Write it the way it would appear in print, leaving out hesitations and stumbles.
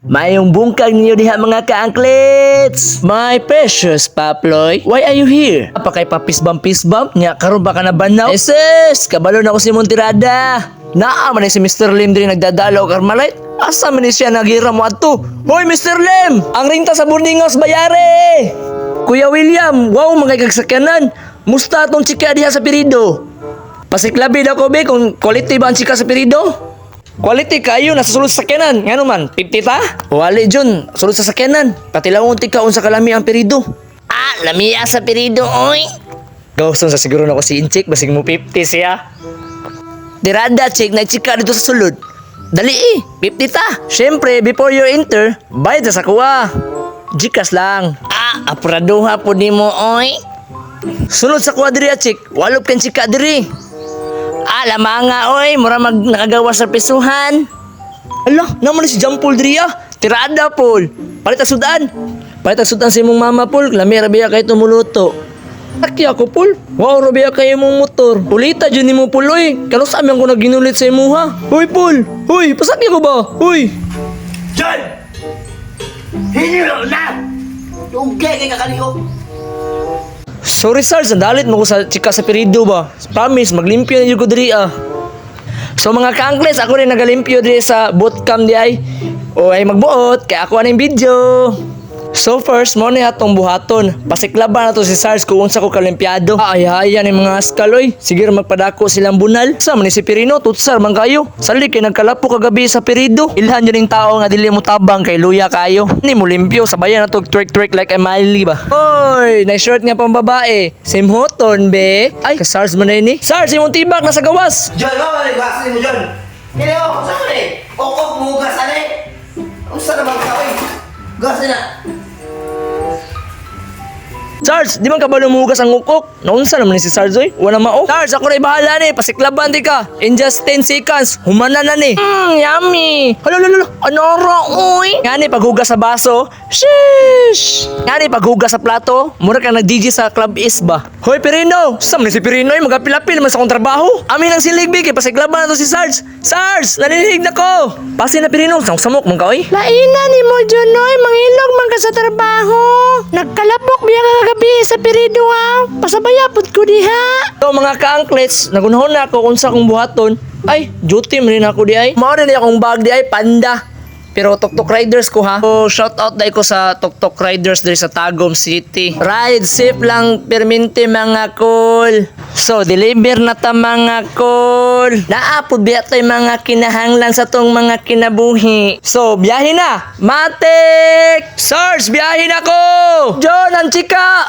Mayong bungkag ninyo diha mga ka-anklets. My precious Paploy, why are you here? Apa kay papisbam-pisbam? Nya karon ba ka na banaw? Sis, kabalo na ko si Montirada. Naa man si Mr. Lim diri nagdadalaw Carmelite. Asa man ni siya nagira mo adto? Hoy Mr. Lim, ang rinta sa boarding house bayare. Kuya William, wow mga kagsakyanan. Musta atong chika diha sa Pirido? Pasiklabi daw ko be kung quality ba ang chika sa Pirido? Quality kayo nasa sulod sa sakyanan. Nga naman, 50 ta? Wali Jun, sulod sa sakyanan. Patilawon ti kaon sa kalami ang Pirido. Ah, lamia sa Pirido, oy. Gawson sa siguro na ko si Inchik, basig mo 50 siya. Dirada, Chik, nagchika dito sa sulod. Dali 50 ta. Siyempre, before you enter, bayad sa kuha. Jikas lang. Ah, apuraduha po di mo, oy. Sulod sa kuha diri, Chik. Walop kan chika diri. Lamanga, oy. Mura nakagawa sa pisuhan. Ala, naman si Jampol diri, Tirada, Pol. Palita sudan. Palita sudan sa imong mama, Pol. Lami, rabiya kayo tumuluto. Taki ako, Pol. Wow, rabiya kayo mong motor. Ulita, dyan ni mo, Pol, oy. Kano sa amin ko naginulit sa imo, ha? Hoy, Pol. Hoy, pasaki ko ba? Hoy. John! Hiniro na! Tugay kay kakaliho. Sorry, Sarge. Sandalit mo ko sa chika sa Pirido ba? Promise, maglimpyo na yung ko diri, So mga ka-anklets, ako rin nagalimpyo diri sa bootcamp di ay. O ay magbuot, kaya ako anong video. So first, mo ni hatong buhaton. Pasiklaban na to si Sarge kung unsa ko kalimpiado. Ay ni mga askaloy. Sige magpadako silang bunal. Sa man ni si Pirino, tutsar man kayo. Sali kay nagkalapo kagabi sa Pirido. Ilhan yun yung tao nga dili mo tabang kay luya kayo. Ni mo limpyo, sabayan na to twerk like a Miley ba. Oy, na short nga pang babae. Same hoton be. Ay, ka Sarge man na ini. Sarge, imong tibak nasa gawas. John, ano gasin mo, John? Hindi ako, saan eh? Okok mo gasan eh. Ang sana magkawin. Gasin na. Sarge, di man ka ba lumugas ang ukok? Naunsa naman ni si Sarge, oy? Wala mao. Sarge, ako rin bahala ni. Pasiklaban di ka. In just 10 seconds, humana na ni. Yummy. Hala. Anoro, uy. Nga ni, paghugas sa baso. Sheesh. Nga ni, paghugas sa plato. Mura ka nag-DJ sa Club Is ba? Hoy, Pirino. Saan ni si Pirino, eh? Magapil-apil naman sa kong trabaho. Amin ang siligbi, kay pasiklaban na to si Sarge. Sarge, naninig na ko. Pasi na Pirino, samok man ka, oy. Laina ni mo, Jonoy. Mangilog man ka sa trabaho. Nagkalapok biya ka kagabi sa Pirido, Pasabayapod ko diha. So mga ka-anklets, nagunahon na ako kung sa akong buhaton. Ay, duty man rin ako di ay. Mao rin akong bag di ay, panda. Pero Tok Riders ko ha. So shout out dai ko sa Tok Riders diri sa Tagum City. Ride safe lang permente mga cool. So deliver na ta mga cool. Naapod biya tay mga kinahanglan sa tong mga kinabuhi. So biyahe na. Matik! Sarge, biyahe na ko! John, ang chika!